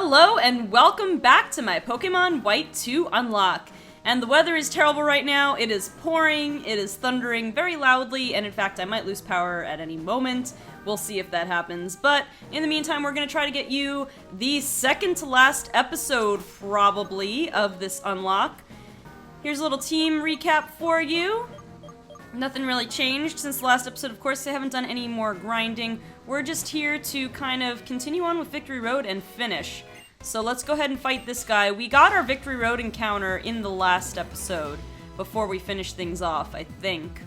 Hello and welcome back to my Pokemon White 2 Unlock. And the weather is terrible right now. It is pouring, it is thundering very loudly, and in fact I might lose power at any moment. We'll see if that happens. But in the meantime, we're going to try to get you the second to last episode, probably, of this unlock. Here's a little team recap for you. Nothing really changed since the last episode. Of course, I haven't done any more grinding. We're just here to kind of continue on with Victory Road and finish. So let's go ahead and fight this guy. We got our Victory Road encounter in the last episode before we finish things off, I think.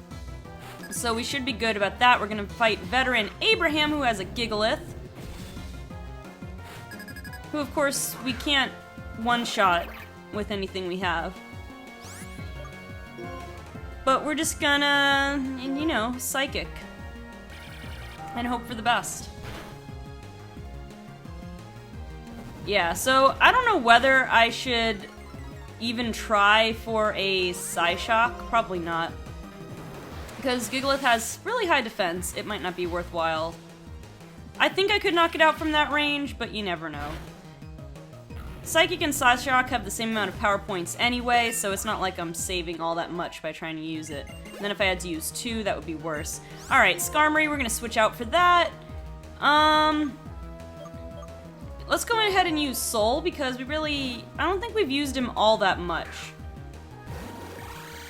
So we should be good about that. We're going to fight veteran Abraham, who has a Gigalith. Who, of course, we can't one-shot with anything we have. But we're just gonna, you know, psychic. And hope for the best. Yeah, so I don't know whether I should even try for a Psyshock. Probably not. Because Gigalith has really high defense. It might not be worthwhile. I think I could knock it out from that range, but you never know. Psychic and Psyshock have the same amount of power points anyway, so it's not like I'm saving all that much by trying to use it. And then if I had to use two, that would be worse. Alright, Skarmory, we're gonna switch out for that. Let's go ahead and use Soul, because I don't think we've used him all that much.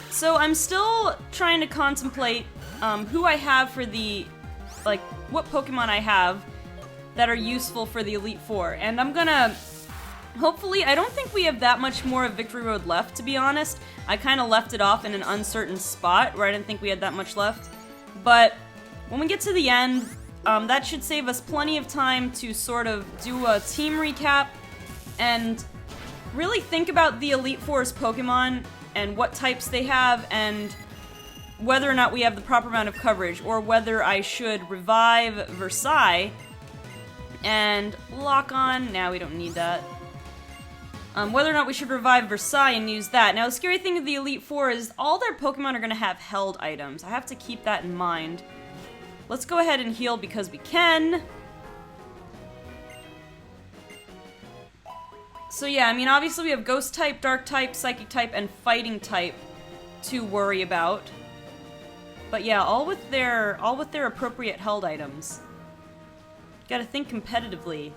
So I'm still trying to contemplate who I have for the, what Pokemon I have that are useful for the Elite Four. And I'm gonna... Hopefully, I don't think we have that much more of Victory Road left, to be honest. I kind of left it off in an uncertain spot where I didn't think we had that much left. But when we get to the end, that should save us plenty of time to sort of do a team recap and really think about the Elite Four's Pokemon and what types they have and whether or not we have the proper amount of coverage, or whether I should revive Versailles and lock on. Now we don't need that. Whether or not we should revive Versailles and use that. Now, the scary thing of the Elite Four is all their Pokemon are going to have held items. I have to keep that in mind. Let's go ahead and heal because we can. So yeah, I mean, obviously we have Ghost type, Dark type, Psychic type, and Fighting type to worry about. But yeah, all with their appropriate held items. Gotta think competitively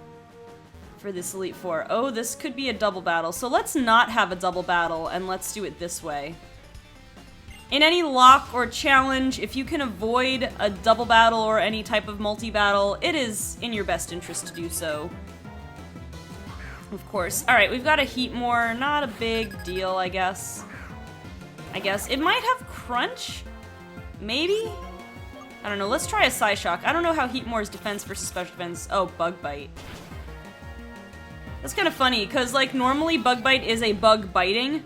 for this Elite Four. Oh, this could be a double battle. So let's not have a double battle, and let's do it this way. In any lock or challenge, if you can avoid a double battle or any type of multi-battle, it is in your best interest to do so. Of course. Alright, we've got a Heatmore. Not a big deal, I guess. It might have Crunch? Maybe? I don't know. Let's try a Psyshock. I don't know how Heatmore's defense versus special defense... Oh, Bug Bite. That's kind of funny, because, normally Bug Bite is a bug biting,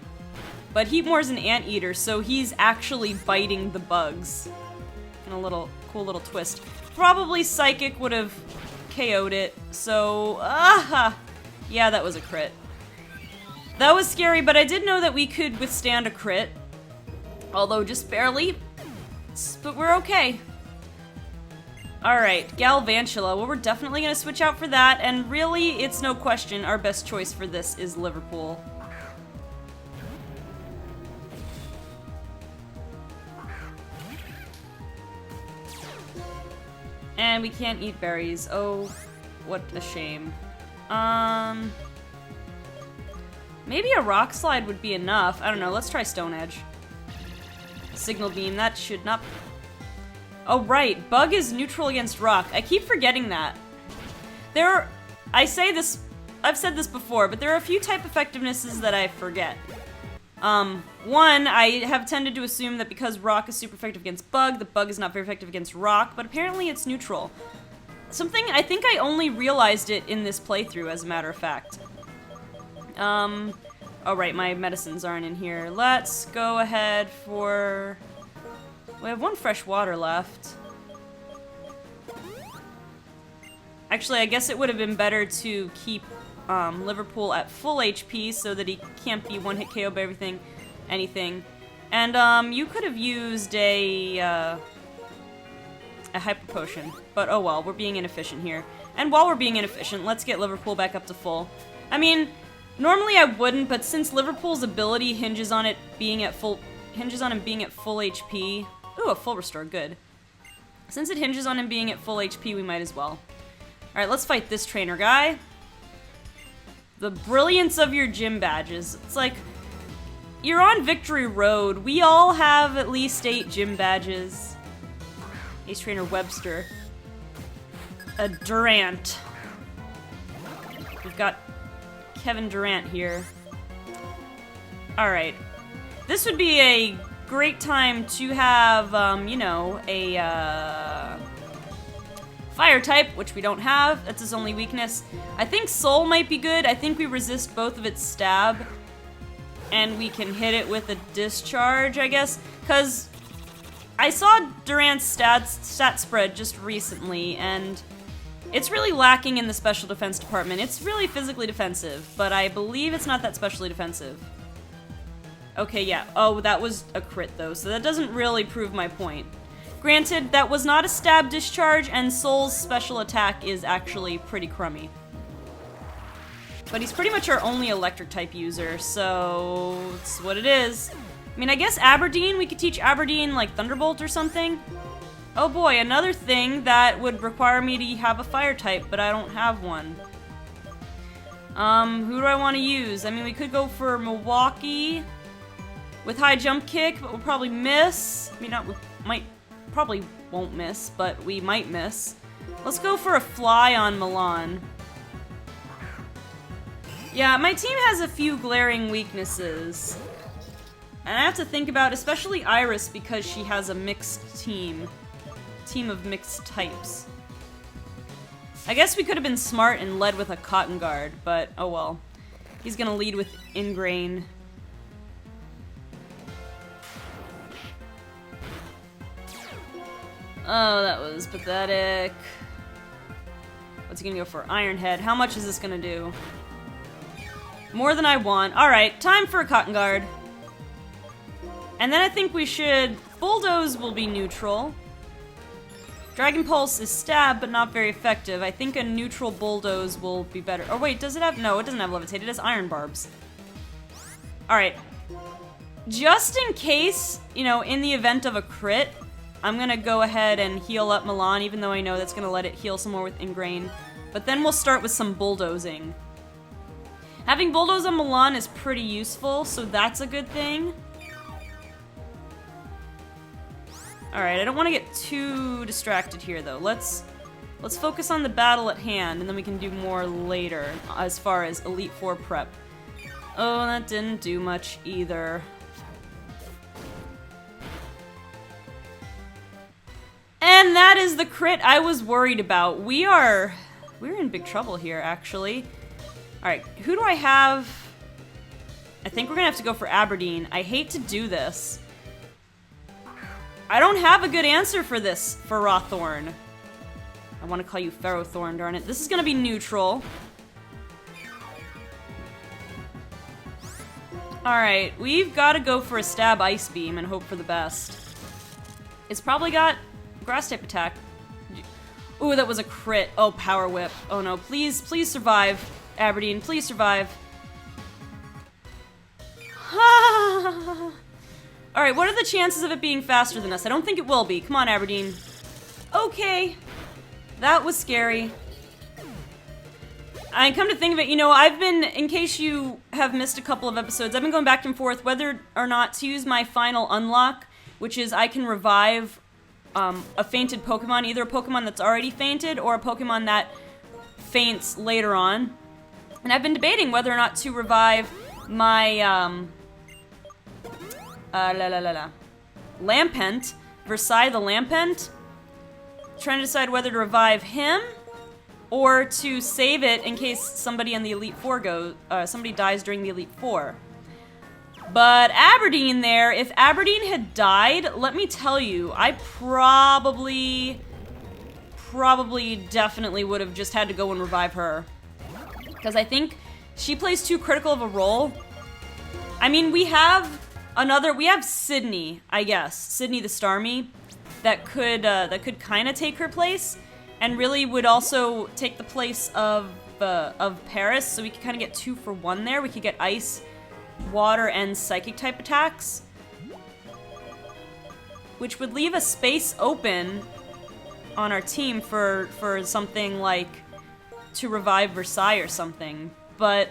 but Heatmore's an anteater, so he's actually biting the bugs. And a cool little twist. Probably Psychic would have KO'd it, so... Yeah, that was a crit. That was scary, but I did know that we could withstand a crit. Although just barely. But we're okay. Alright, Galvantula. Well, we're definitely going to switch out for that, and really, it's no question, our best choice for this is Liverpool. And we can't eat berries. Oh, what a shame. Maybe a Rock Slide would be enough. I don't know, let's try Stone Edge. Signal Beam, that should not... Oh, right. Bug is neutral against rock. I keep forgetting that. I've said this before, but there are a few type effectivenesses that I forget. One, I have tended to assume that because rock is super effective against bug, the bug is not very effective against rock, but apparently it's neutral. I think I only realized it in this playthrough, as a matter of fact. Oh, right, my medicines aren't in here. Let's go ahead for... We have one fresh water left. Actually, I guess it would have been better to keep Liverpool at full HP so that he can't be one-hit KO by anything. And you could have used a Hyper Potion. But oh well, we're being inefficient here. And while we're being inefficient, let's get Liverpool back up to full. I mean, normally I wouldn't, but since Liverpool's ability hinges on him being at full HP. Ooh, a full restore, good. Since it hinges on him being at full HP, we might as well. Alright, let's fight this trainer guy. The brilliance of your gym badges. It's like, you're on Victory Road. We all have at least 8 gym badges. Ace Trainer Webster. A Durant. We've got Kevin Durant here. Alright. This would be a great time to have, you know, a, Fire type, which we don't have. That's his only weakness. I think Soul might be good. I think we resist both of its stab. And we can hit it with a discharge, I guess. Because I saw Durant's stat spread just recently, and it's really lacking in the special defense department. It's really physically defensive, but I believe it's not that specially defensive. Okay, yeah. Oh, that was a crit, though, so that doesn't really prove my point. Granted, that was not a stab discharge, and Soul's special attack is actually pretty crummy. But he's pretty much our only electric type user, so it's what it is. I mean, I guess Aberdeen, we could teach Aberdeen, like, Thunderbolt or something. Oh boy, another thing that would require me to have a fire type, but I don't have one. Who do I want to use? I mean, we could go for Milwaukee with high jump kick, but we'll probably miss. I mean, probably won't miss, but we might miss. Let's go for a fly on Milan. Yeah, my team has a few glaring weaknesses. And I have to think about, especially Iris, because she has a mixed team. Team of mixed types. I guess we could have been smart and led with a Cotton Guard, but oh well. He's gonna lead with Ingrain. Oh, that was pathetic. What's he gonna go for? Iron Head. How much is this gonna do? More than I want. Alright, time for a Cotton Guard. And then I think we should... Bulldoze will be neutral. Dragon Pulse is stab, but not very effective. I think a neutral Bulldoze will be better. Oh wait, does it have... No, it doesn't have Levitate. It has Iron Barbs. Alright. Just in case, you know, in the event of a crit, I'm gonna go ahead and heal up Milan, even though I know that's gonna let it heal some more with Ingrain. But then we'll start with some bulldozing. Having Bulldoze on Milan is pretty useful, so that's a good thing. Alright, I don't want to get too distracted here, though. Let's focus on the battle at hand, and then we can do more later, as far as Elite Four prep. Oh, that didn't do much either. And that is the crit I was worried about. We're in big trouble here, actually. Alright, who do I have? I think we're gonna have to go for Aberdeen. I hate to do this. I don't have a good answer for this, for Rawthorn. I want to call you Ferrothorn, darn it. This is gonna be neutral. Alright, we've got to go for a stab Ice Beam and hope for the best. It's probably got Grass type attack. Ooh, that was a crit. Oh, Power Whip. Oh no, please, please survive. Aberdeen, please survive. Alright, what are the chances of it being faster than us? I don't think it will be. Come on, Aberdeen. Okay. That was scary. I come to think of it, you know, I've been, in case you have missed a couple of episodes, I've been going back and forth whether or not to use my final unlock, which is I can revive a fainted Pokemon, either a Pokemon that's already fainted or a Pokemon that faints later on. And I've been debating whether or not to revive my, Lampent, Versailles the Lampent. Trying to decide whether to revive him or to save it in case somebody in the Elite Four somebody dies during the Elite Four. But Aberdeen there, if Aberdeen had died, let me tell you, I probably definitely would have just had to go and revive her. Because I think she plays too critical of a role. I mean, we have Sydney, I guess. Sydney the Starmie that could kind of take her place, and really would also take the place of of Paris, so we could kind of get 2 for 1 there. We could get ice, water, and psychic type attacks, which would leave a space open on our team for something like to revive Versailles or something. But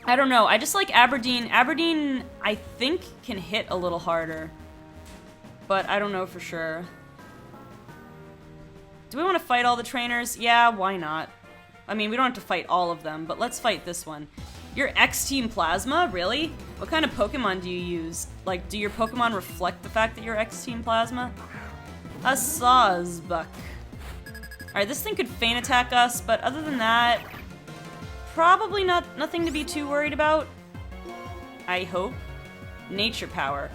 I don't know. I just like Aberdeen. Aberdeen, I think, can hit a little harder, but I don't know for sure. Do we want to fight all the trainers? Yeah, why not? I mean, we don't have to fight all of them, but let's fight this one. You're X-Team Plasma? Really? What kind of Pokemon do you use? Like, do your Pokemon reflect the fact that you're X-Team Plasma? A Sawsbuck. Alright, this thing could feint attack us, but other than that, probably nothing to be too worried about. I hope. Nature Power.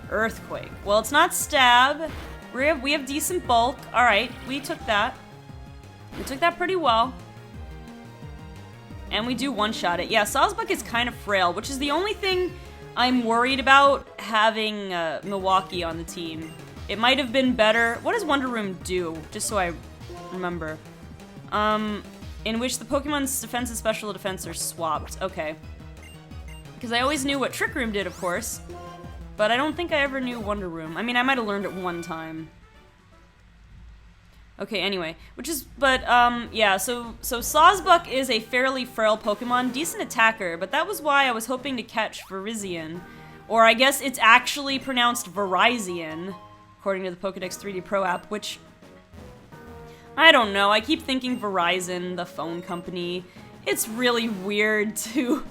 Earthquake. Well, it's not Stab. We have decent bulk. Alright, we took that. We took that pretty well. And we do one-shot it. Yeah, Sawsbuck is kind of frail, which is the only thing I'm worried about having Milwaukee on the team. It might have been better. What does Wonder Room do? Just so I remember. In which the Pokemon's defense and special defense are swapped. Okay. Because I always knew what Trick Room did, of course. But I don't think I ever knew Wonder Room. I mean, I might have learned it one time. Okay, anyway. Yeah, so Sawsbuck is a fairly frail Pokemon. Decent attacker, but that was why I was hoping to catch Virizion. Or I guess it's actually pronounced Virizion, according to the Pokedex 3D Pro app, which... I don't know, I keep thinking Verizon, the phone company. It's really weird to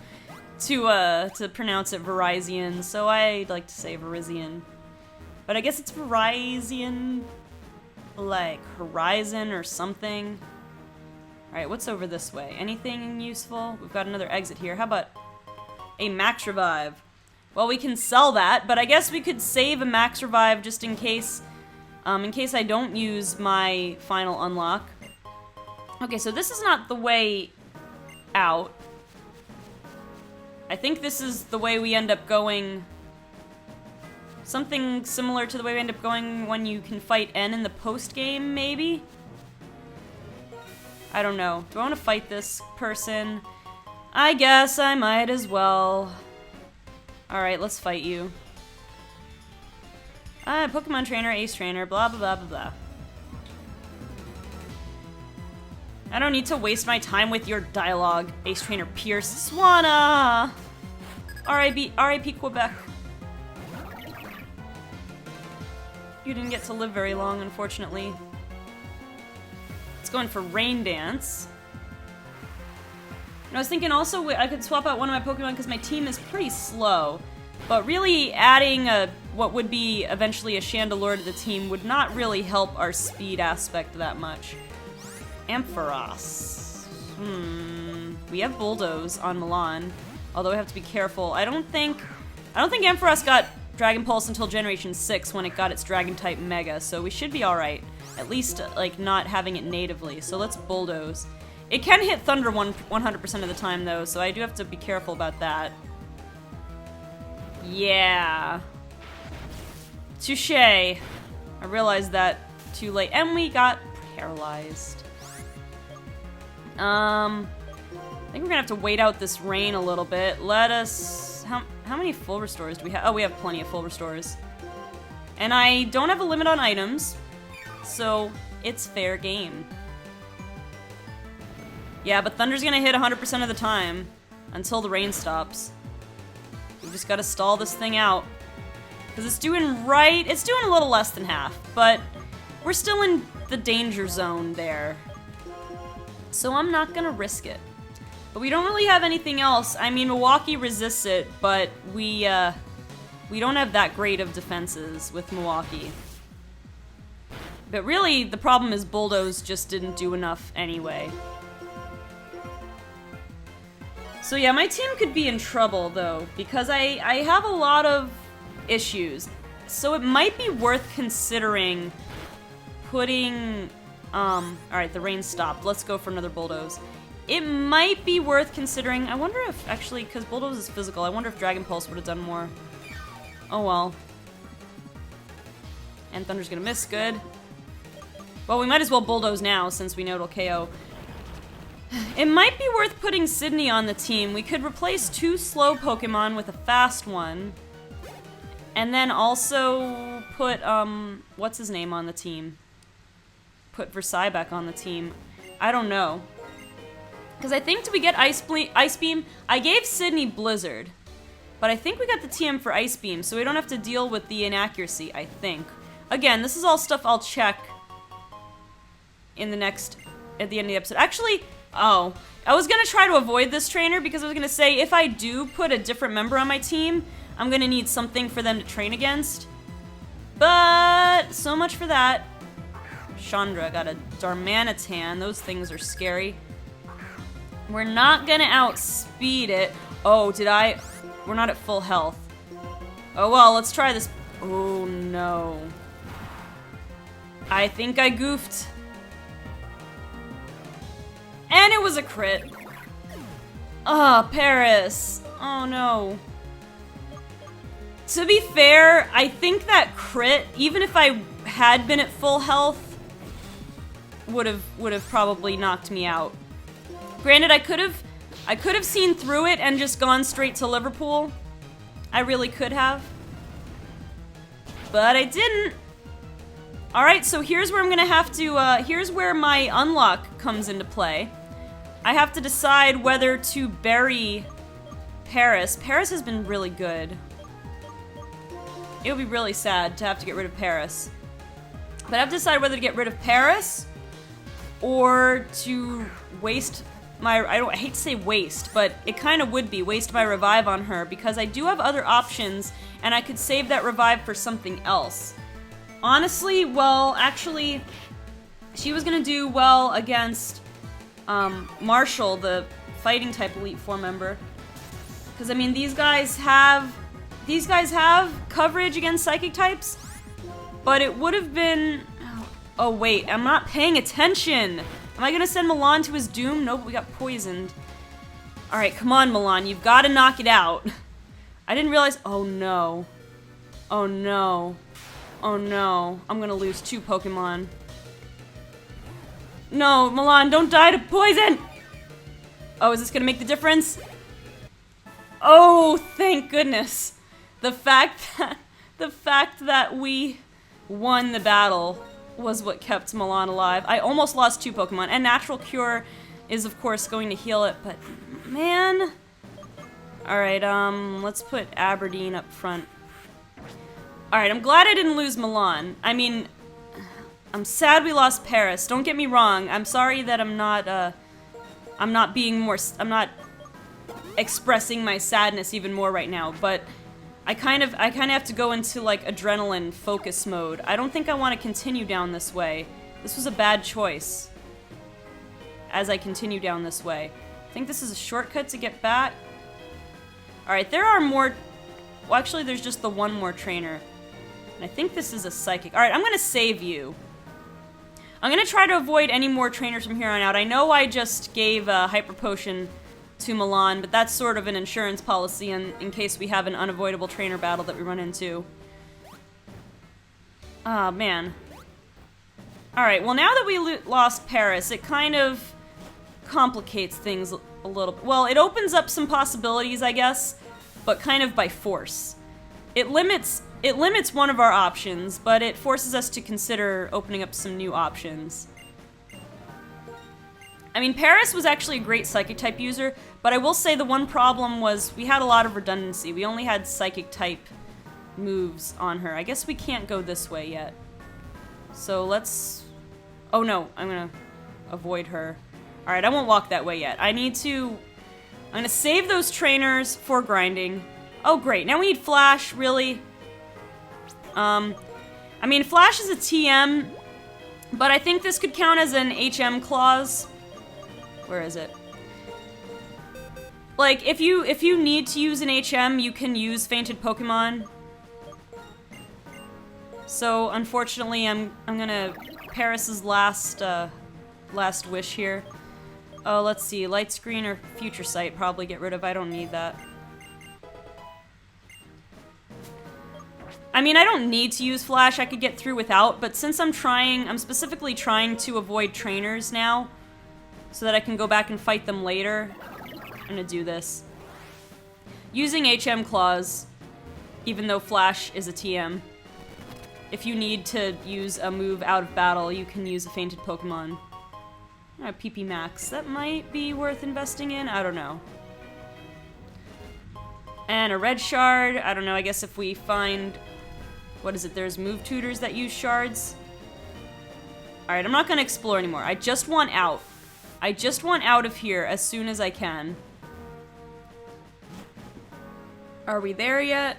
pronounce it Virizion, so I'd like to say Virizion. But I guess it's Virizion, like Horizon or something. Alright, what's over this way? Anything useful? We've got another exit here. How about a Max Revive? Well, we can sell that, but I guess we could save a Max Revive just in case I don't use my final unlock. Okay, so this is not the way out. I think this is the way we end up going. Something similar to the way we end up going when you can fight N in the post-game, maybe? I don't know. Do I want to fight this person? I guess I might as well. Alright, let's fight you. Pokemon Trainer, Ace Trainer, blah blah blah blah blah. I don't need to waste my time with your dialogue, Ace Trainer Pierce. Swanna! R.I.P. Quebec. You didn't get to live very long, unfortunately. It's going for Rain Dance. And I was thinking also I could swap out one of my Pokemon because my team is pretty slow. But really adding what would be eventually a Chandelure to the team would not really help our speed aspect that much. Ampharos. We have Bulldoze on Milan, although we have to be careful. I don't think Ampharos got Dragon Pulse until Generation 6 when it got its Dragon-type Mega, so we should be alright. At least, like, not having it natively. So let's Bulldoze. It can hit Thunder 100% of the time, though, so I do have to be careful about that. Yeah. Touché. I realized that too late. And we got paralyzed. I think we're gonna have to wait out this rain a little bit. Let us... How many full restores do we have? Oh, we have plenty of full restores. And I don't have a limit on items, so it's fair game. Yeah, but Thunder's gonna hit 100% of the time until the rain stops. We just gotta stall this thing out. Because it's doing a little less than half, but we're still in the danger zone there. So I'm not gonna risk it. But we don't really have anything else. I mean, Milwaukee resists it, but we don't have that great of defenses with Milwaukee. But really, the problem is Bulldoze just didn't do enough anyway. So yeah, my team could be in trouble, though, because I have a lot of issues. So it might be worth considering putting... Alright, the rain stopped. Let's go for another Bulldoze. It might be worth considering... I wonder if, actually, because Bulldoze is physical, I wonder if Dragon Pulse would have done more. Oh well. And Thunder's gonna miss, good. Well, we might as well Bulldoze now, since we know it'll KO. It might be worth putting Sydney on the team. We could replace 2 slow Pokemon with a fast one. And then also put, what's his name on the team? Put Versailles back on the team. I don't know. Because I think, did we get Ice Beam? I gave Sydney Blizzard. But I think we got the TM for Ice Beam, so we don't have to deal with the inaccuracy, I think. Again, this is all stuff I'll check in the next, at the end of the episode. Actually, oh, I was gonna try to avoid this trainer because I was gonna say if I do put a different member on my team, I'm gonna need something for them to train against. But, so much for that. Chandra got a Darmanitan. Those things are scary. We're not gonna outspeed it. Oh, did I? We're not at full health. Oh well, let's try this. Oh no. I think I goofed. And it was a crit. Ah, Paris. Oh no. To be fair, I think that crit, even if I had been at full health, would have probably knocked me out. Granted, I could have seen through it and just gone straight to Liverpool. I really could have. But I didn't. Alright, so here's where I'm gonna have to, here's where my Unlock comes into play. I have to decide whether to bury Paris. Paris has been really good. It would be really sad to have to get rid of Paris. But I have to decide whether to get rid of Paris or to waste my, I hate to say waste, but it kind of would be waste my revive on her because I do have other options and I could save that revive for something else. Honestly, well, actually, she was gonna do well against Marshall, the fighting type Elite Four member. Because I mean, these guys have coverage against psychic types, but it would have been. Oh wait, I'm not paying attention. Am I gonna send Milan to his doom? Nope, we got poisoned. All right, come on, Milan, you've got to knock it out. I didn't realize. Oh no. Oh no. Oh no. I'm gonna lose 2 Pokemon. No, Milan, don't die to poison! Oh, is this gonna make the difference? Oh, thank goodness. The fact that we won the battle was what kept Milan alive. I almost lost 2 Pokemon, and Natural Cure is, of course, going to heal it, but man. Alright, let's put Aberdeen up front. Alright, I'm glad I didn't lose Milan. I mean, I'm sad we lost Paris. Don't get me wrong. I'm sorry that I'm not expressing my sadness even more right now, but I kind of have to go into like adrenaline focus mode. I don't think I want to continue down this way. This was a bad choice. As I continue down this way. I think this is a shortcut to get back. Alright, there are more. Well, actually, there's just the one more trainer. And I think this is a psychic. Alright, I'm gonna save you. I'm gonna try to avoid any more trainers from here on out. I know I just gave a Hyper Potion to Milan, but that's sort of an insurance policy in case we have an unavoidable trainer battle that we run into. Ah, man. Alright, well now that we lost Paris, it kind of complicates things a little bit. Well, it opens up some possibilities, I guess, but kind of by force. It limits one of our options, but it forces us to consider opening up some new options. I mean, Paris was actually a great Psychic-type user, but I will say the one problem was we had a lot of redundancy. We only had Psychic-type moves on her. I guess we can't go this way yet. So let's... Oh no, I'm gonna avoid her. Alright, I won't walk that way yet. I'm gonna save those trainers for grinding. Oh great, now we need Flash, really? I mean, Flash is a TM, but I think this could count as an HM clause. Where is it? Like, if you need to use an HM, you can use Fainted Pokemon. So, unfortunately, I'm gonna Paris's last wish here. Oh, let's see, Light Screen or Future Sight, probably get rid of. I don't need that. I mean, I don't need to use Flash, I could get through without, but since I'm specifically trying to avoid trainers now, so that I can go back and fight them later. I'm gonna do this. Using HM Claws, even though Flash is a TM. If you need to use a move out of battle, you can use a fainted Pokemon. PP Max. That might be worth investing in. I don't know. And a red shard. I don't know. I guess if we find... What is it? There's move tutors that use shards. Alright, I'm not going to explore anymore. I just want out. I just want out of here as soon as I can. Are we there yet?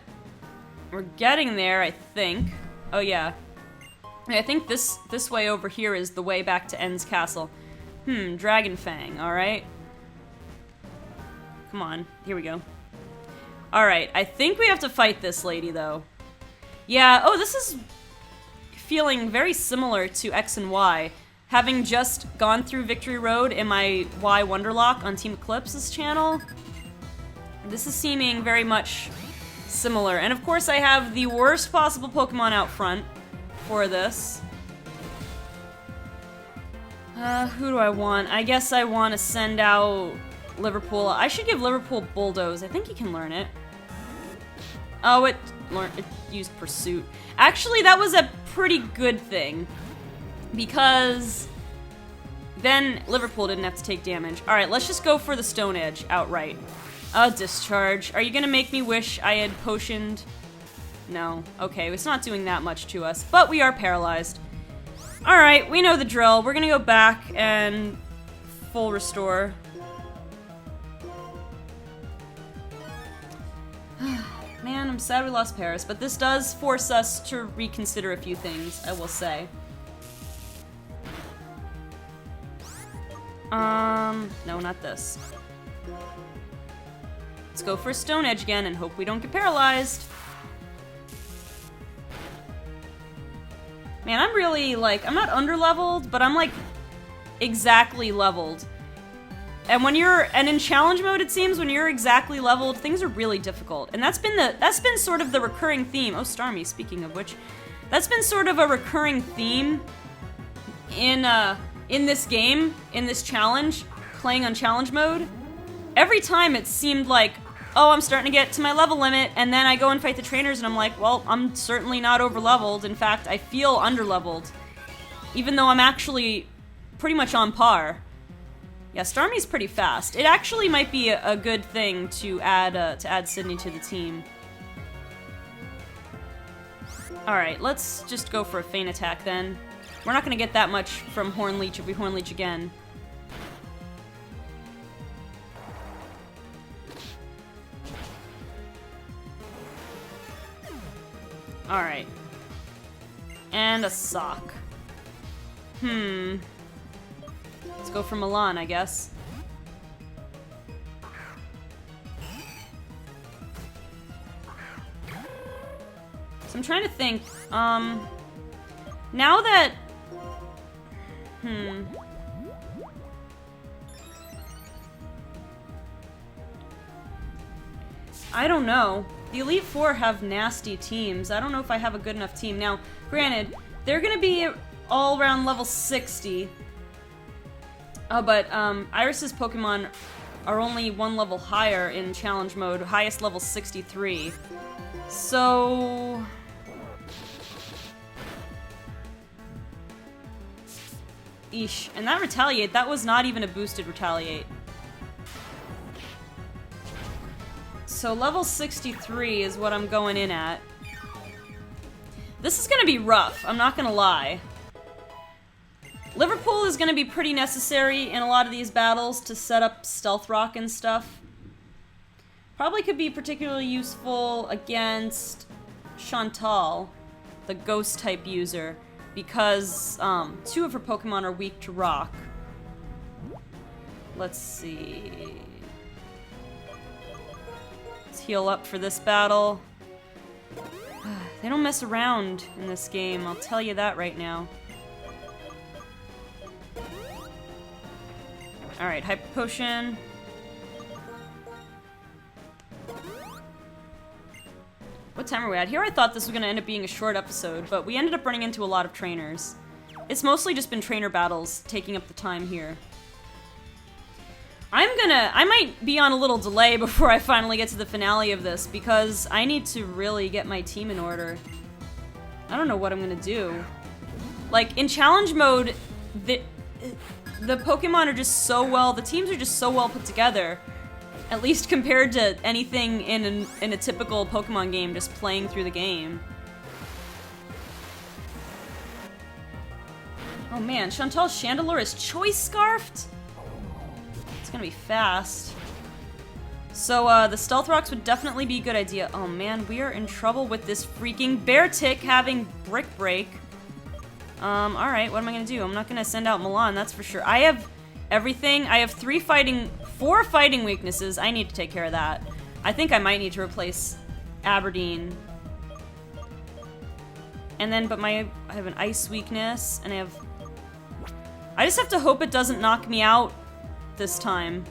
We're getting there, I think. Oh, yeah. I think this way over here is the way back to En's castle. Dragon Fang, alright. Come on, here we go. Alright, I think we have to fight this lady, though. Yeah, oh, this is feeling very similar to X and Y. Having just gone through Victory Road in my Y Wonderlock on Team Eclipse's channel, this is seeming very much similar. And of course I have the worst possible Pokemon out front for this. Who do I want? I guess I want to send out Liverpool. I should give Liverpool Bulldoze. I think he can learn it. Oh, it used Pursuit. Actually, that was a pretty good thing. Because then Liverpool didn't have to take damage. Alright, let's just go for the Stone Edge outright. Discharge. Are you gonna make me wish I had potioned? No. Okay, it's not doing that much to us. But we are paralyzed. Alright, we know the drill. We're gonna go back and full restore. Man, I'm sad we lost Paris, but this does force us to reconsider a few things, I will say. No, not this. Let's go for Stone Edge again and hope we don't get paralyzed. Man, I'm really, like, I'm not under-leveled, but I'm, like, exactly leveled. And when in challenge mode, it seems, when you're exactly leveled, things are really difficult. And that's been sort of the recurring theme. Oh, Starmie, speaking of which. That's been sort of a recurring theme in this game, in this challenge, playing on challenge mode. Every time it seemed like, oh, I'm starting to get to my level limit, and then I go and fight the trainers, and I'm like, well, I'm certainly not over-leveled. In fact, I feel under-leveled, even though I'm actually pretty much on par. Yeah, Starmie's pretty fast. It actually might be a good thing to add Sydney to the team. Alright, let's just go for a feint attack then. We're not gonna get that much from Horn Leech if we Horn Leech again. Alright. And a sock. Let's go for Milan, I guess. So I'm trying to think, now that... I don't know. The Elite Four have nasty teams. I don't know if I have a good enough team. Now, granted, they're gonna be all around level 60. But Iris's Pokemon are only one level higher in challenge mode, highest level 63. So... Eesh. And that Retaliate, that was not even a boosted Retaliate. So level 63 is what I'm going in at. This is gonna be rough, I'm not gonna lie. Liverpool is gonna be pretty necessary in a lot of these battles to set up Stealth Rock and stuff. Probably could be particularly useful against Chantal, the Ghost-type user, because two of her Pokemon are weak to Rock. Let's see... Let's heal up for this battle. They don't mess around in this game, I'll tell you that right now. Alright, Hyper Potion. What time are we at? Here I thought this was going to end up being a short episode, but we ended up running into a lot of trainers. It's mostly just been trainer battles taking up the time here. I might be on a little delay before I finally get to the finale of this, because I need to really get my team in order. I don't know what I'm gonna do. Like, in challenge mode, the Pokemon are just so well, the teams are just so well put together. At least compared to anything in a typical Pokemon game, just playing through the game. Oh man, Chantal's Chandelure is Choice Scarfed? It's gonna be fast. So, the Stealth Rocks would definitely be a good idea. Oh man, we are in trouble with this freaking Beartic having Brick Break. Alright, what am I gonna do? I'm not gonna send out Milan, that's for sure. I have everything. I have 4 fighting weaknesses. I need to take care of that. I think I might need to replace Aberdeen. And then, but I have an ice weakness, and I just have to hope it doesn't knock me out this time.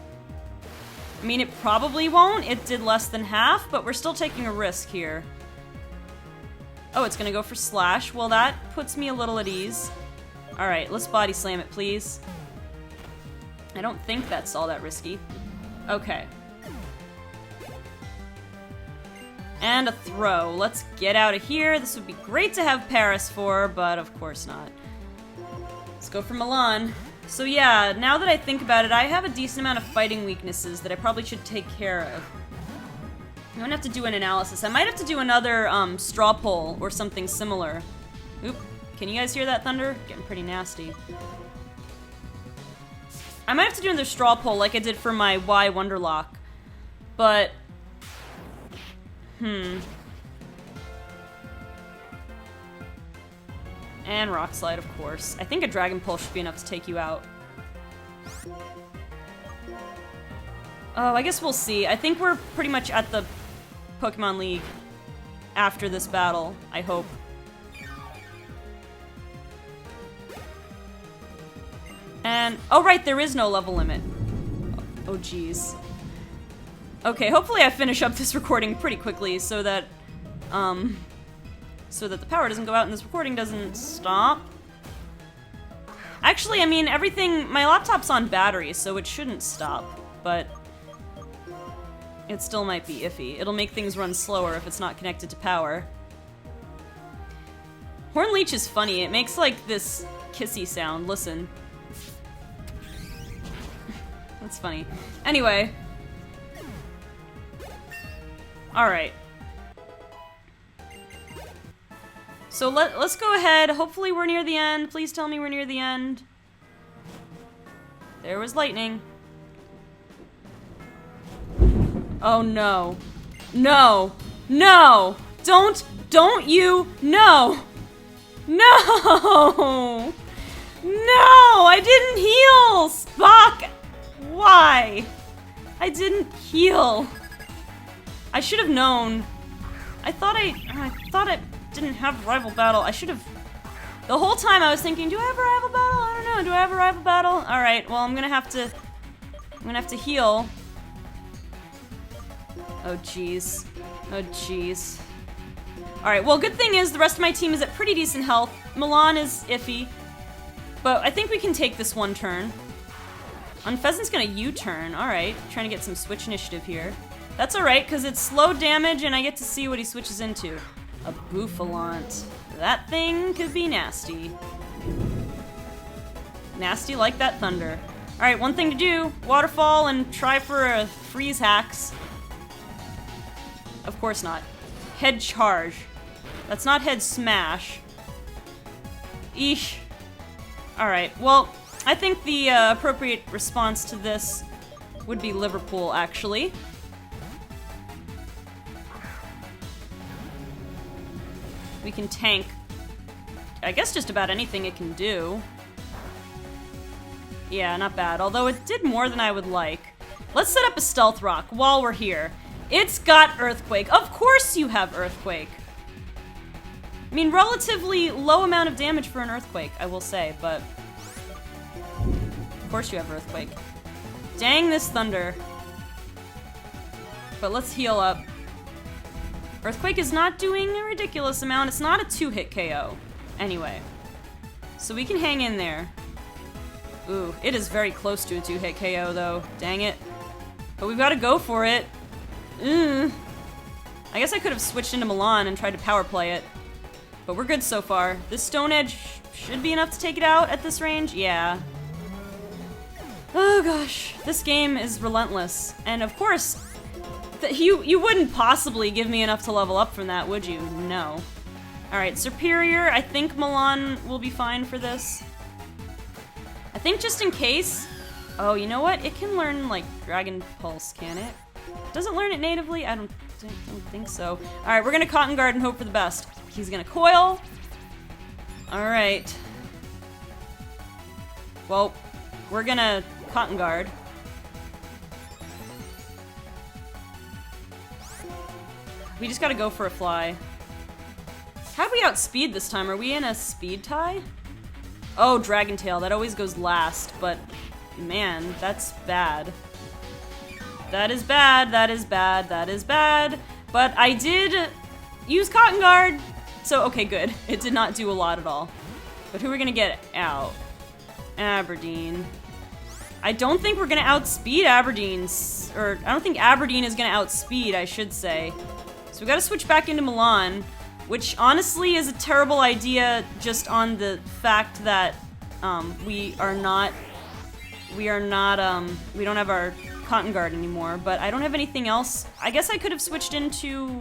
I mean, it probably won't. It did less than half, but we're still taking a risk here. Oh, it's gonna go for Slash. Well, that puts me a little at ease. Alright, let's Body Slam it, please. I don't think that's all that risky. Okay. And a throw. Let's get out of here. This would be great to have Paris for, but of course not. Let's go for Milan. So yeah, now that I think about it, I have a decent amount of fighting weaknesses that I probably should take care of. I'm gonna have to do an analysis. I might have to do another straw poll or something similar. Oop, can you guys hear that thunder? Getting pretty nasty. I might have to do another straw poll like I did for my Y Wonderlock. But, And Rock Slide, of course. I think a Dragon Pulse should be enough to take you out. Oh, I guess we'll see. I think we're pretty much at the Pokemon League after this battle, I hope. And, oh right, there is no level limit. Oh jeez. Okay, hopefully I finish up this recording pretty quickly so that the power doesn't go out and this recording doesn't stop. Actually, I mean, my laptop's on battery, so it shouldn't stop, but it still might be iffy. It'll make things run slower if it's not connected to power. Hornleech is funny. It makes, like, this kissy sound. Listen. That's funny. Anyway. Alright. So let's go ahead. Hopefully we're near the end. Please tell me we're near the end. There was lightning. Oh no. No! No! Don't you! No! No! No! I didn't heal! Spock! Why? I didn't heal. I should have known. I thought I didn't have rival battle. I should have. The whole time I was thinking, do I have a rival battle? I don't know. Do I have a rival battle? All right. Well, I'm gonna have to heal. Oh jeez. Oh jeez. All right. Well, good thing is the rest of my team is at pretty decent health. Milan is iffy, but I think we can take this one turn. Unpheasant's gonna U-turn. All right. Trying to get some switch initiative here. That's all right, because it's slow damage, and I get to see what he switches into. A Bouffalant. That thing could be nasty. Nasty like that thunder. Alright, one thing to do. Waterfall and try for a freeze hacks. Of course not. Head charge. That's not head smash. Eesh. Alright, well, I think the appropriate response to this would be Liverpool, actually. We can tank, I guess, just about anything it can do. Yeah, not bad. Although it did more than I would like. Let's set up a Stealth Rock while we're here. It's got Earthquake. Of course you have Earthquake. I mean, relatively low amount of damage for an Earthquake, I will say, but of course you have Earthquake. Dang this thunder. But let's heal up. Earthquake is not doing a ridiculous amount. It's not a 2-hit KO. Anyway. So we can hang in there. Ooh, it is very close to a 2-hit KO, though. Dang it. But we've got to go for it. I guess I could have switched into Milan and tried to power play it. But we're good so far. This Stone Edge should be enough to take it out at this range. Yeah. Oh gosh, this game is relentless. And of course, you wouldn't possibly give me enough to level up from that, would you? No. Alright, Superior. I think Milan will be fine for this. I think just in case... Oh, you know what? It can learn, like, Dragon Pulse, can it? Does it learn it natively? I don't think so. Alright, we're gonna Cotton Guard and hope for the best. He's gonna Coil. Alright. Well, we're gonna Cotton Guard. We just gotta go for a fly. How'd we outspeed this time? Are we in a speed tie? Oh, Dragon Tail. That always goes last, but man, that's bad. That is bad, that is bad, that is bad. But I did use Cotton Guard, so okay, good. It did not do a lot at all. But who are we gonna get out? Aberdeen. I don't think we're gonna outspeed Aberdeen's, or I don't think Aberdeen is gonna outspeed, I should say. So we gotta switch back into Milan, which honestly is a terrible idea just on the fact that we don't have our Cotton Guard anymore, but I don't have anything else. I guess I could have switched into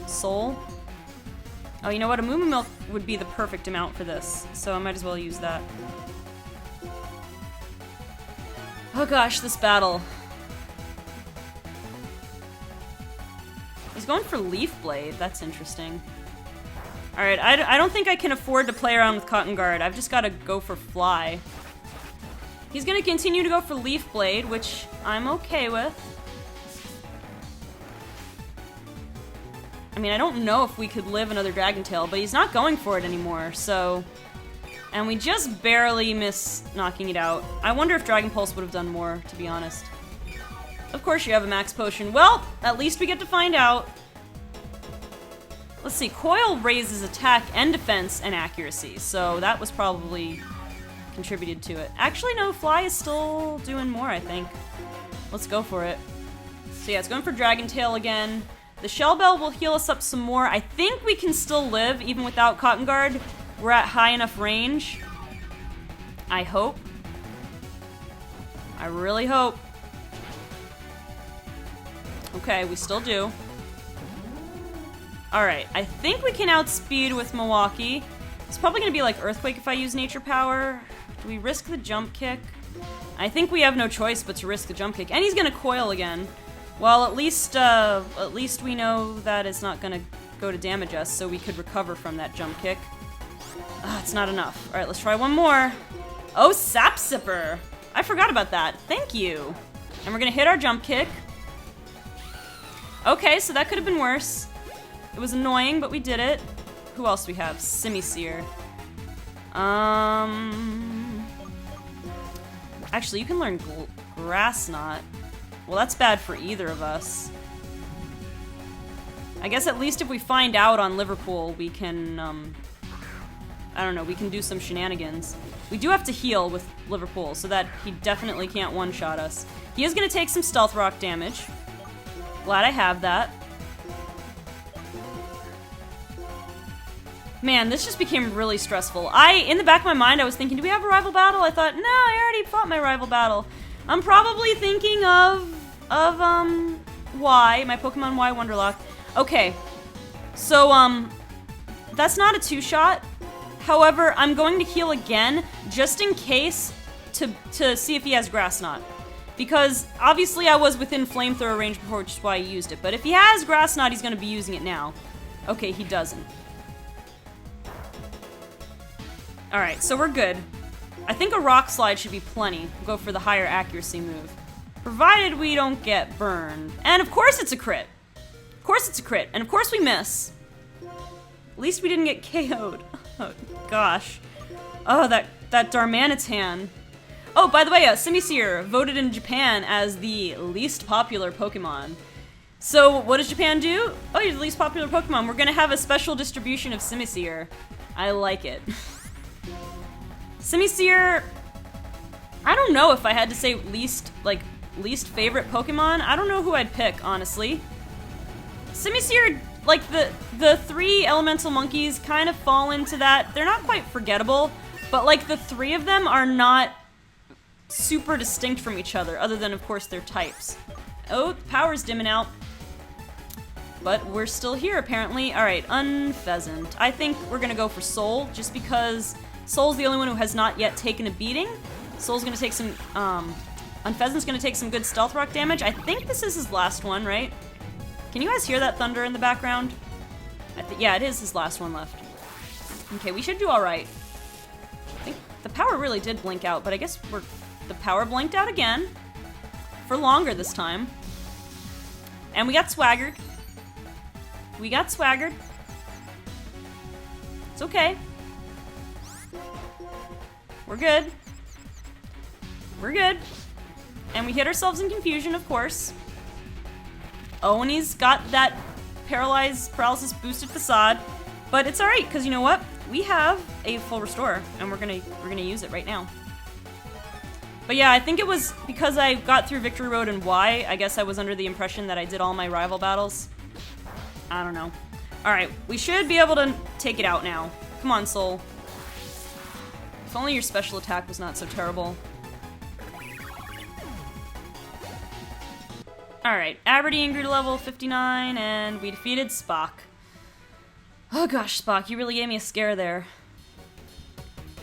Soul. Oh, you know what? A Moo Moo Milk would be the perfect amount for this, so I might as well use that. Oh gosh, this battle. He's going for Leaf Blade. That's interesting. Alright, I don't think I can afford to play around with Cotton Guard. I've just got to go for Fly. He's going to continue to go for Leaf Blade, which I'm okay with. I mean, I don't know if we could live another Dragon Tail, but he's not going for it anymore, so... And we just barely miss knocking it out. I wonder if Dragon Pulse would have done more, to be honest. Of course you have a Max Potion. Well, at least we get to find out. Let's see, Coil raises attack and defense and accuracy, so that was probably contributed to it. Actually, no, Fly is still doing more, I think. Let's go for it. So yeah, it's going for Dragon Tail again. The Shell Bell will heal us up some more. I think we can still live, even without Cotton Guard. We're at high enough range. I hope. I really hope. Okay, we still do. Alright, I think we can outspeed with Milwaukee. It's probably going to be like Earthquake if I use Nature Power. Do we risk the Jump Kick? I think we have no choice but to risk the Jump Kick. And he's going to Coil again. Well, at least we know that it's not going to go to damage us, so we could recover from that Jump Kick. It's not enough. Alright, let's try one more. Oh, Sap Sipper! I forgot about that. Thank you. And we're going to hit our Jump Kick. Okay, so that could have been worse. It was annoying, but we did it. Who else do we have? Simisear. Actually, you can learn Grass Knot. Well, that's bad for either of us. I guess at least if we find out on Liverpool, we can, I don't know, we can do some shenanigans. We do have to heal with Liverpool, so that he definitely can't one-shot us. He is going to take some Stealth Rock damage. Glad I have that. Man, this just became really stressful. In the back of my mind, I was thinking, do we have a rival battle? I thought, no, I already fought my rival battle. I'm probably thinking of Y, my Pokemon Y Wonderlock. Okay, so, that's not a two-shot. However, I'm going to heal again, just in case, to see if he has Grass Knot. Because, obviously, I was within Flamethrower range before, which is why I used it. But if he has Grass Knot, he's going to be using it now. Okay, he doesn't. Alright, so we're good. I think a Rock Slide should be plenty. We'll go for the higher accuracy move. Provided we don't get burned. And of course it's a crit. Of course it's a crit. And of course we miss. At least we didn't get KO'd. Oh, gosh. Oh, that Darmanitan. Oh, by the way, Simisear voted in Japan as the least popular Pokemon. So, what does Japan do? Oh, you're the least popular Pokemon. We're gonna have a special distribution of Simisear. I like it. Simisear, I don't know if I had to say least favorite Pokemon. I don't know who I'd pick, honestly. Simisear, like, the 3 elemental monkeys kind of fall into that. They're not quite forgettable, but, like, the 3 of them are not super distinct from each other, other than, of course, their types. Oh, the power's dimming out. But we're still here, apparently. Alright, Unpheasant. I think we're gonna go for Soul, just because Soul's the only one who has not yet taken a beating. Soul's gonna take some, Unpheasant's gonna take some good Stealth Rock damage. I think this is his last one, right? Can you guys hear that thunder in the background? Yeah, it is his last one left. Okay, we should do alright. I think the power really did blink out, but I guess the power blinked out again. For longer this time. And we got swaggered. We got swaggered. It's okay. We're good. We're good. And we hit ourselves in confusion, of course. Oh, and he's got that paralysis boosted facade. But it's alright, because you know what? We have a full restore, and we're gonna use it right now. But yeah, I think it was because I got through Victory Road and Y, I guess I was under the impression that I did all my rival battles. I don't know. Alright, we should be able to take it out now. Come on, Soul. If only your special attack was not so terrible. Alright, Aberdeen grew to level 59, and we defeated Spock. Oh gosh, Spock, you really gave me a scare there.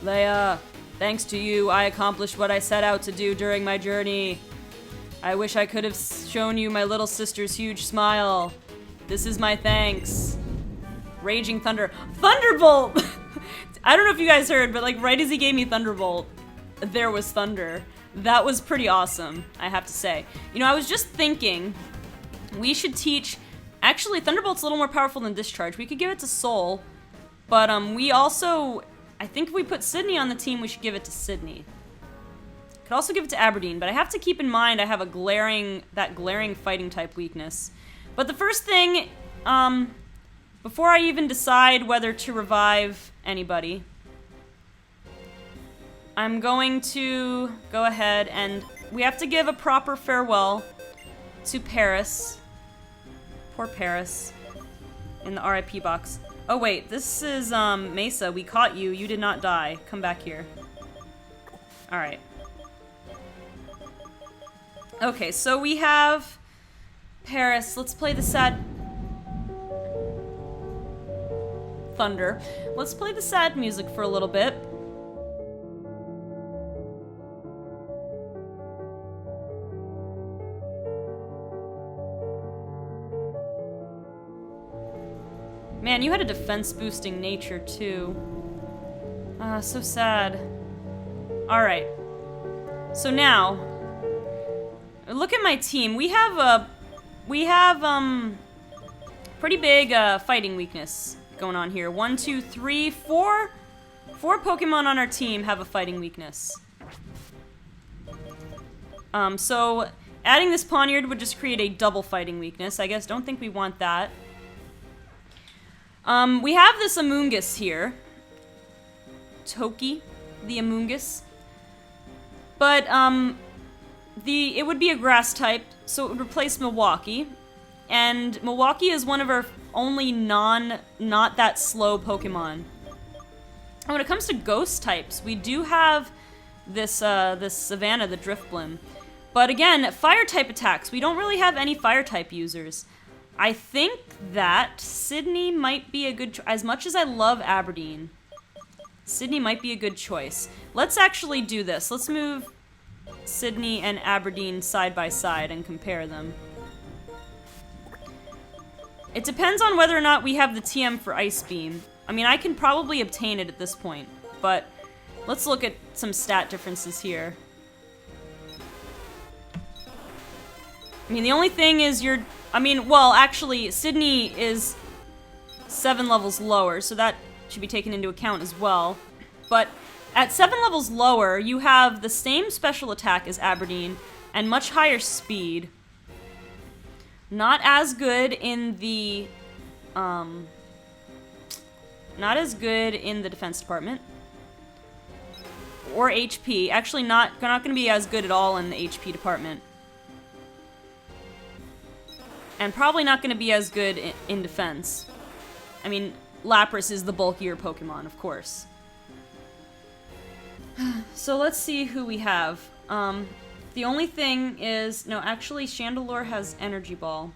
Leia, thanks to you, I accomplished what I set out to do during my journey. I wish I could have shown you my little sister's huge smile. This is my thanks. Raging Thunder. Thunderbolt! I don't know if you guys heard, but like right as he gave me Thunderbolt, there was thunder. That was pretty awesome, I have to say. You know, I was just thinking we should teach... Actually, Thunderbolt's a little more powerful than Discharge. We could give it to Soul, but we also... I think if we put Sydney on the team, we should give it to Sydney. Could also give it to Aberdeen, but I have to keep in mind I have a glaring fighting type weakness. But the first thing, before I even decide whether to revive anybody, I'm going to go ahead and we have to give a proper farewell to Paris. Poor Paris. In the RIP box. Oh wait, this is Mesa. We caught you. You did not die. Come back here. Alright. Okay, so we have Paris. Let's play the sad... Thunder. Let's play the sad music for a little bit. Man, you had a defense-boosting nature, too. Ah, so sad. Alright. So now, look at my team. We have pretty big, fighting weakness going on here. 1, 2, 3, 4... 4 Pokemon on our team have a fighting weakness. So, adding this Pawniard would just create a double fighting weakness. I guess, don't think we want that. We have this Amoonguss here. Toki, the Amoonguss. But, it would be a grass type, so it would replace Milwaukee. And Milwaukee is one of our only not that slow Pokemon. And when it comes to ghost types, we do have this, this Savannah, the Drifblim. But again, fire type attacks, we don't really have any fire type users. I think that Sydney might be a good as much as I love Aberdeen, Sydney might be a good choice. Let's actually do this. Let's move Sydney and Aberdeen side by side and compare them. It depends on whether or not we have the TM for Ice Beam. I mean, I can probably obtain it at this point, but let's look at some stat differences here. I mean, the only thing is well, actually, Sydney is 7 levels lower, so that should be taken into account as well. But at 7 levels lower, you have the same special attack as Aberdeen and much higher speed. Not as good in the, defense department. or HP. Actually, not going to be as good at all in the HP department. And probably not going to be as good in defense. I mean, Lapras is the bulkier Pokemon, of course. So let's see who we have. The only thing is... No, actually, Chandelure has Energy Ball.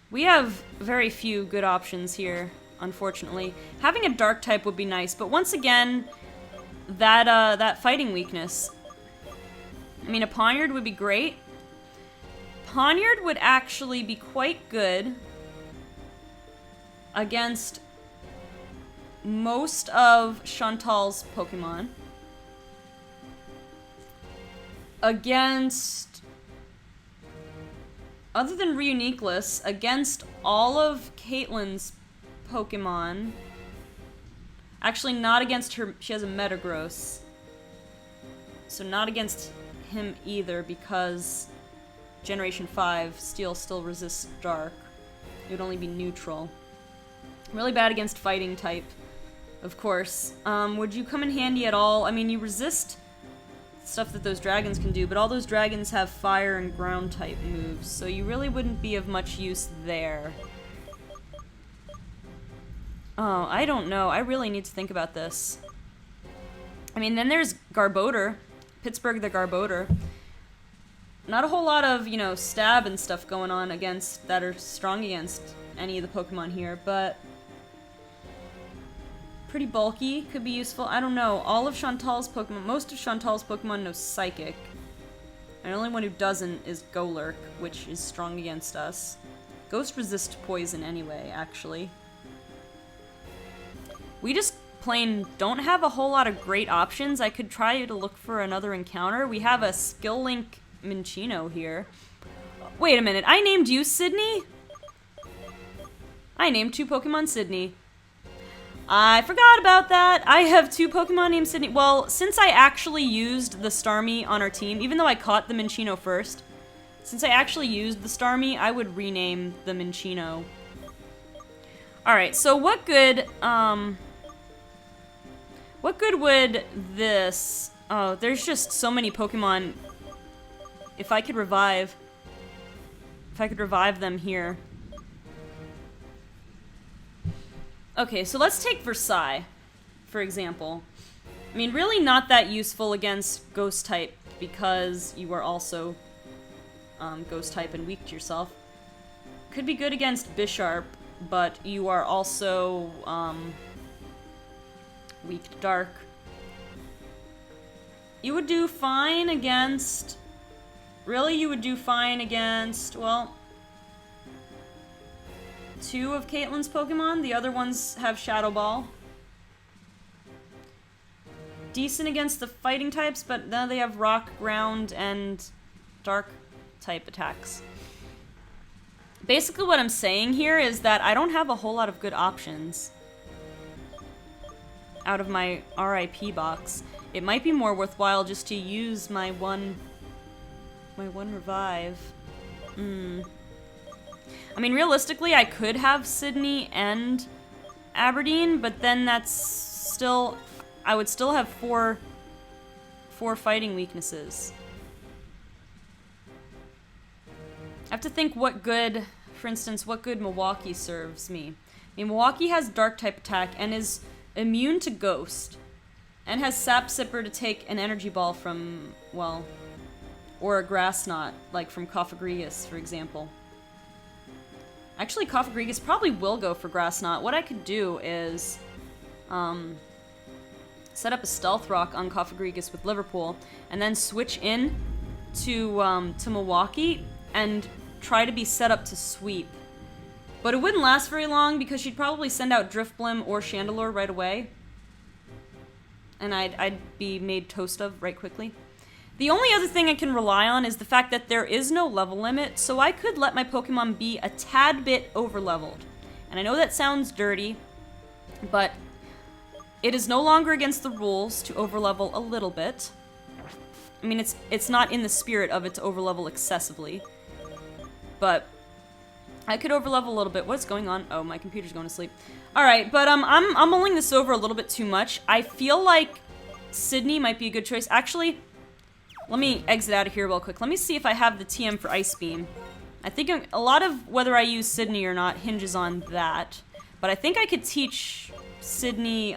We have very few good options here, unfortunately. Having a Dark type would be nice, but once again, that fighting weakness. I mean, a Poniard would be great. Poniard would actually be quite good against most of Chantal's Pokemon. Against... Other than Reuniqueless, against all of Caitlin's Pokemon. Actually, not against her. She has a Metagross. So not against him either, because Generation 5 Steel still resists Dark. It would only be neutral. Really bad against Fighting type, of course. Would you come in handy at all? I mean, you resist stuff that those dragons can do, but all those dragons have fire and ground type moves, so you really wouldn't be of much use there. Oh, I don't know. I really need to think about this. I mean, then there's Garbodor. Pittsburgh the Garbodor. Not a whole lot of, you know, stab and stuff going on against that are strong against any of the Pokemon here, but pretty bulky, could be useful. I don't know. All of Chantal's Pokemon, most of Chantal's Pokemon know Psychic. And the only one who doesn't is Golurk, which is strong against us. Ghost resists poison anyway, actually. We just plain don't have a whole lot of great options. I could try to look for another encounter. We have a Skill Link Minccino here. Wait a minute, I named you Sydney? I named 2 Pokemon Sydney. I forgot about that. I have 2 Pokemon named Sydney. Well, since I actually used the Starmie on our team, even though I caught the Minccino first, since I actually used the Starmie, I would rename the Minccino. Alright, so what good would this... Oh, there's just so many Pokemon. If I could revive them here. Okay, so let's take Versailles, for example. I mean, really not that useful against Ghost type, because you are also Ghost type and weak to yourself. Could be good against Bisharp, but you are also weak to Dark. You would do fine against... Really, you would do fine against, well... 2 of Caitlin's Pokemon. The other ones have Shadow Ball. Decent against the fighting types, but now they have Rock, Ground, and Dark type attacks. Basically what I'm saying here is that I don't have a whole lot of good options out of my RIP box. It might be more worthwhile just to use my one revive. I mean, realistically, I could have Sydney and Aberdeen, but then that's still... I would still have four fighting weaknesses. I have to think what good, for instance, what good Milwaukee serves me. I mean, Milwaukee has Dark-type attack and is immune to Ghost, and has Sap Sipper to take an Energy Ball from, well, or a Grass Knot, like from Cofagrigus, for example. Actually, Cofagrigus probably will go for Grass Knot. What I could do is set up a Stealth Rock on Cofagrigus with Liverpool, and then switch in to Milwaukee and try to be set up to sweep. But it wouldn't last very long because she'd probably send out Drifblim or Chandelure right away. And I'd be made toast of right quickly. The only other thing I can rely on is the fact that there is no level limit, so I could let my Pokemon be a tad bit overleveled. And I know that sounds dirty, but it is no longer against the rules to overlevel a little bit. I mean, it's not in the spirit of it to overlevel excessively, but I could overlevel a little bit. What's going on? Oh, my computer's going to sleep. Alright, but I'm mulling this over a little bit too much. I feel like Sydney might be a good choice. Actually, let me exit out of here real quick. Let me see if I have the TM for Ice Beam. I think a lot of whether I use Sydney or not hinges on that. But I think I could teach Sydney,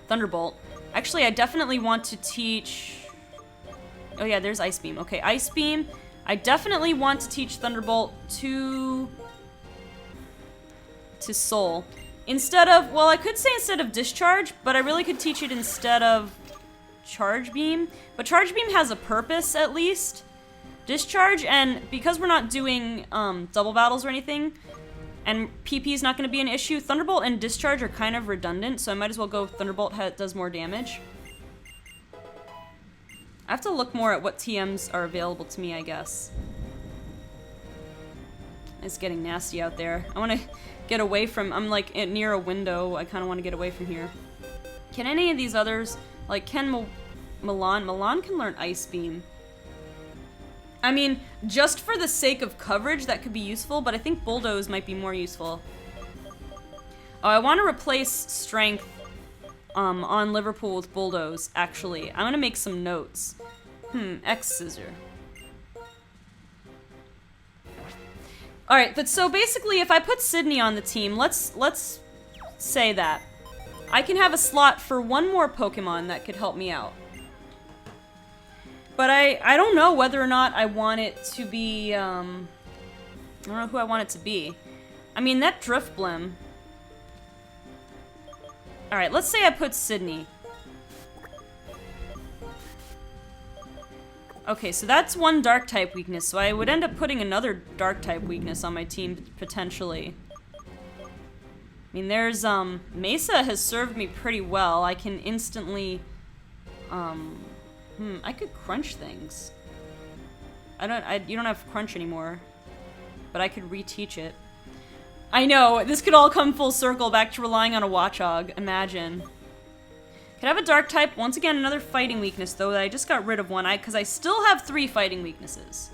Thunderbolt. Actually, I definitely want to teach... Oh yeah, there's Ice Beam. Okay, Ice Beam. I definitely want to teach Thunderbolt to Soul. Instead of... Well, I could say instead of Discharge, but I really could teach it instead of Charge Beam. But Charge Beam has a purpose, at least. Discharge, and because we're not doing double battles or anything, and PP is not going to be an issue, Thunderbolt and Discharge are kind of redundant, so I might as well go Thunderbolt does more damage. I have to look more at what TMs are available to me, I guess. It's getting nasty out there. I want to get away from... I'm like near a window. I kind of want to get away from here. Can any of these others... Like, can Milan... Milan can learn Ice Beam. I mean, just for the sake of coverage, that could be useful, but I think Bulldoze might be more useful. Oh, I want to replace Strength on Liverpool with Bulldoze, actually. I'm gonna make some notes. X-Scissor. Alright, but so basically, if I put Sydney on the team, let's say that. I can have a slot for one more Pokemon that could help me out. But I don't know whether or not I want it to be, I don't know who I want it to be. I mean, that Drifblim. Alright, let's say I put Sydney. Okay, so that's one Dark-type weakness, so I would end up putting another Dark-type weakness on my team, potentially. I mean, there's, Mesa has served me pretty well. I can instantly, I could crunch things. You don't have crunch anymore. But I could reteach it. I know, this could all come full circle back to relying on a Watchog. Imagine. Could have a dark type. Once again, another fighting weakness, though, that I just got rid of one. Because I still have 3 fighting weaknesses.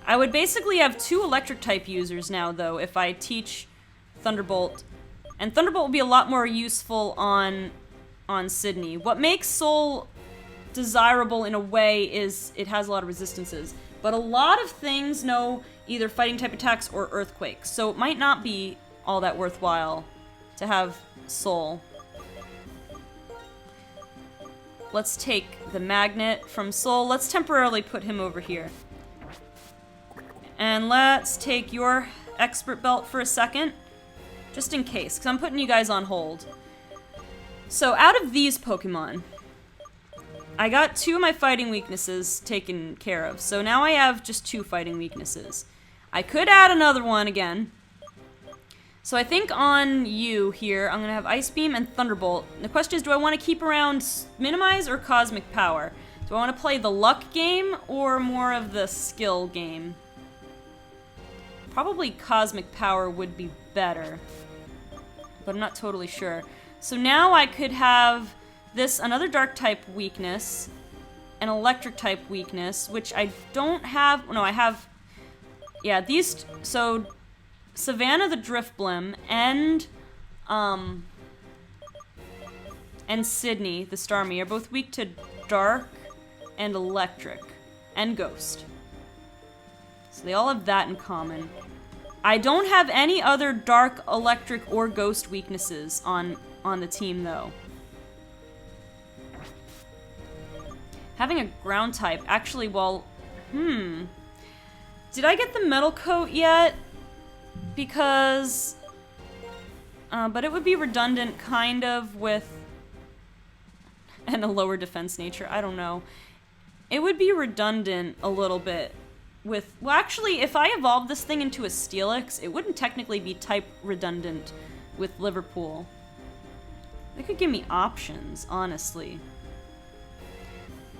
I would basically have 2 electric type users now, though, if I teach Thunderbolt. And Thunderbolt will be a lot more useful on Sydney. What makes Soul desirable in a way is it has a lot of resistances. But a lot of things know either fighting type attacks or earthquakes, so it might not be all that worthwhile to have Soul. Let's take the magnet from Soul. Let's temporarily put him over here. And let's take your expert belt for a second, just in case, because I'm putting you guys on hold. So out of these Pokemon, I got 2 of my fighting weaknesses taken care of. So now I have just 2 fighting weaknesses. I could add another one again. So I think on you here, I'm going to have Ice Beam and Thunderbolt. And the question is, do I want to keep around Minimize or Cosmic Power? Do I want to play the luck game or more of the skill game? Probably Cosmic Power would be better, but I'm not totally sure. So now I could have this, another dark type weakness, an electric type weakness, which I don't have. No, I have, yeah, these. So Savannah the Drifblim and Sydney the Starmie are both weak to dark and electric and ghost. So they all have that in common. I don't have any other dark, electric, or ghost weaknesses on the team, though. Having a ground type, actually, well, did I get the metal coat yet? Because, but it would be redundant, kind of, with, and a lower defense nature, I don't know. It would be redundant a little bit with, well, actually, if I evolved this thing into a Steelix, it wouldn't technically be type redundant with Liverpool. They could give me options, honestly.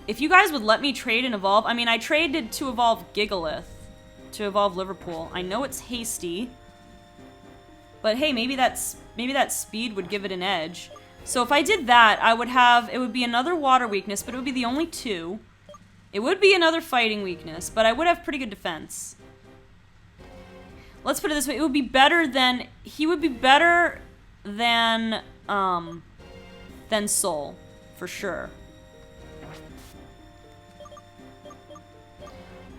If you guys would let me trade and evolve, I mean, I traded to evolve Gigalith, to evolve Liverpool. I know it's hasty, but hey, maybe that speed would give it an edge. So if I did that, I would have, it would be another water weakness, but it would be the only 2. It would be another fighting weakness, but I would have pretty good defense. Let's put it this way. It would be better than... He would be better than Soul, for sure.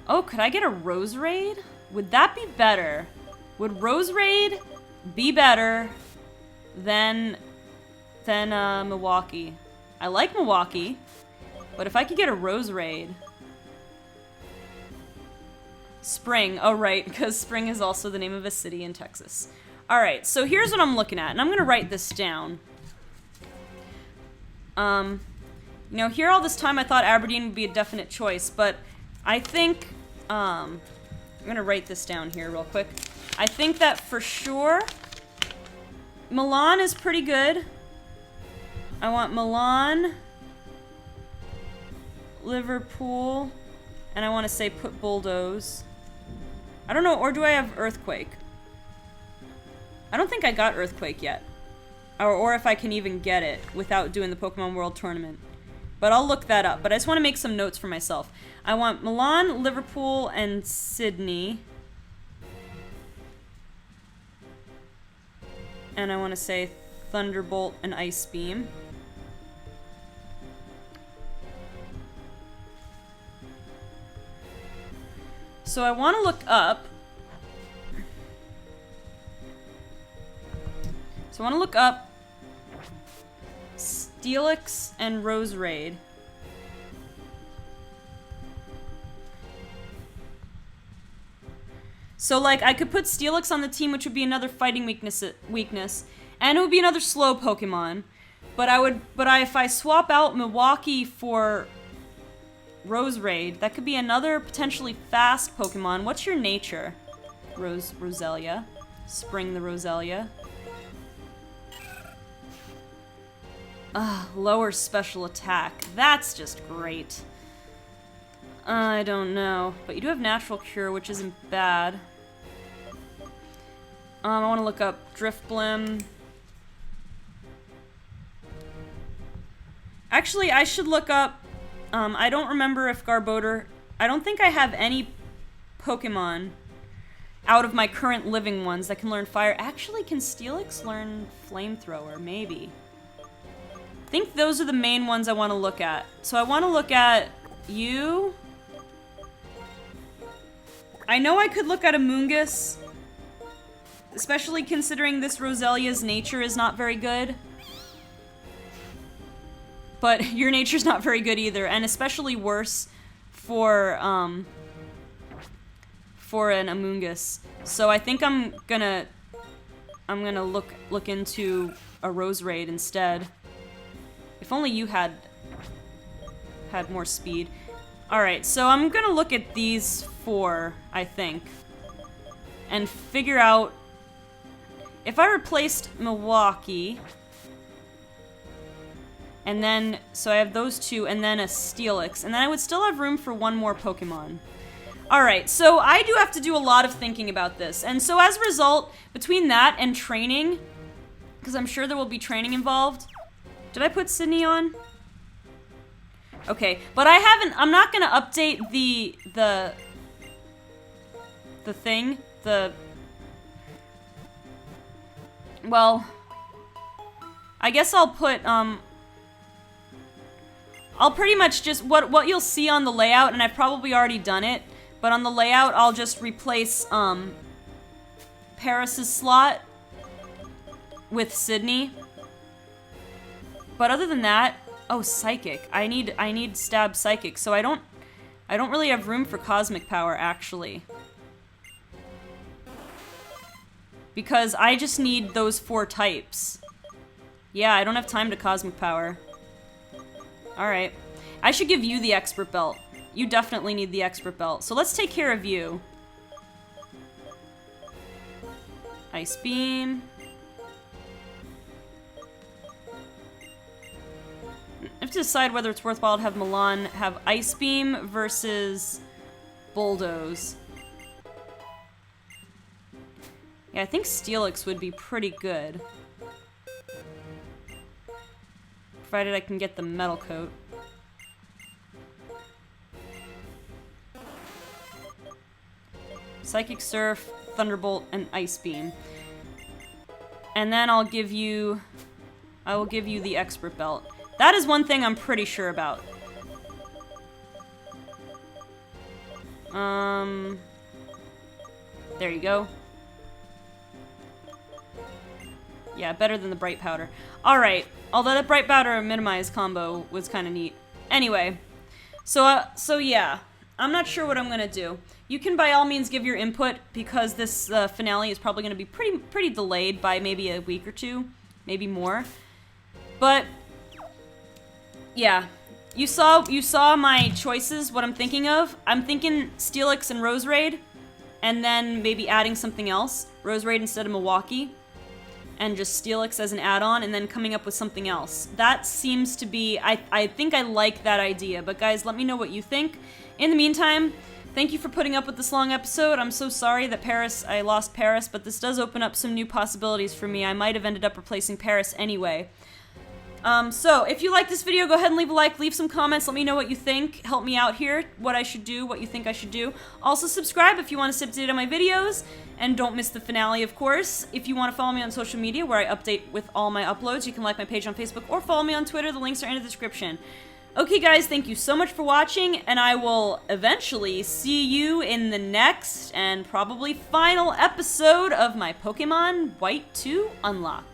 Oh, could I get a Rose Raid? Would that be better? Would Rose Raid be better than Milwaukee? I like Milwaukee, but if I could get a Rose Raid... Spring. Oh, right, because Spring is also the name of a city in Texas. Alright, so here's what I'm looking at, and I'm gonna write this down. You know, here all this time I thought Aberdeen would be a definite choice, but I think, I'm gonna write this down here real quick. I think that for sure, Milan is pretty good. I want Milan, Liverpool, and I want to say put Bulldoze. I don't know, or do I have Earthquake? I don't think I got Earthquake yet. Or if I can even get it without doing the Pokemon World Tournament. But I'll look that up. But I just want to make some notes for myself. I want Milan, Liverpool, and Sydney. And I want to say Thunderbolt and Ice Beam. So I want to look up... So I want to look up Steelix and Rose Raid. So, like, I could put Steelix on the team, which would be another fighting weakness, and it would be another slow Pokemon. But if I swap out Milwaukee for Rose Raid, that could be another potentially fast Pokemon. What's your nature? Roselia. Spring the Roselia. Lower special attack. That's just great. I don't know. But you do have Natural Cure, which isn't bad. I want to look up Drifblim. Actually, I should look up... I don't remember if Garbodor... I don't think I have any Pokemon out of my current living ones that can learn Fire. Actually, can Steelix learn Flamethrower? Maybe. I think those are the main ones I want to look at. So I want to look at you. I know I could look at Amoonguss, especially considering this Roselia's nature is not very good. But your nature's not very good either, and especially worse for an Amoonguss. So I think I'm gonna look into a Rose Raid instead. If only you had more speed. Alright, so I'm gonna look at these four, I think, and figure out if I replaced Milwaukee, and then, so I have those two, and then a Steelix, and then I would still have room for one more Pokemon. Alright, so I do have to do a lot of thinking about this, and so as a result, between that and training, because I'm sure there will be training involved. Did I put Sydney on? Okay, but I'm not gonna update the thing, well, I guess I'll put, I'll pretty much just, what you'll see on the layout, and I've probably already done it, but on the layout, I'll just replace, Paris's slot with Sydney. But other than that, oh, Psychic. I need Stab Psychic, so I don't really have room for Cosmic Power, actually. Because I just need those 4 types. Yeah, I don't have time to Cosmic Power. Alright. I should give you the Expert Belt. You definitely need the Expert Belt. So let's take care of you. Ice Beam. I have to decide whether it's worthwhile to have Milan have Ice Beam versus Bulldoze. Yeah, I think Steelix would be pretty good. Provided I can get the Metal Coat. Psychic Surf, Thunderbolt, and Ice Beam. And then I will give you the Expert Belt. That is one thing I'm pretty sure about. There you go. Yeah, better than the Bright Powder. Alright, although the Bright Powder Minimize combo was kind of neat. Anyway, so yeah, I'm not sure what I'm gonna do. You can by all means give your input, because this finale is probably gonna be pretty delayed by maybe a week or two, maybe more. But yeah, you saw my choices, what I'm thinking of. I'm thinking Steelix and Roserade, and then maybe adding something else. Roserade instead of Milwaukee, and just Steelix as an add-on, and then coming up with something else. That seems to be, I think I like that idea, but guys, let me know what you think. In the meantime, thank you for putting up with this long episode. I'm so sorry that I lost Paris, but this does open up some new possibilities for me. I might have ended up replacing Paris anyway. So, if you like this video, go ahead and leave a like, leave some comments, let me know what you think, help me out here, what I should do, what you think I should do. Also, subscribe if you want to stay up to date on my videos, and don't miss the finale, of course. If you want to follow me on social media, where I update with all my uploads, you can like my page on Facebook, or follow me on Twitter, the links are in the description. Okay guys, thank you so much for watching, and I will eventually see you in the next, and probably final episode of my Pokemon White 2 Unlock.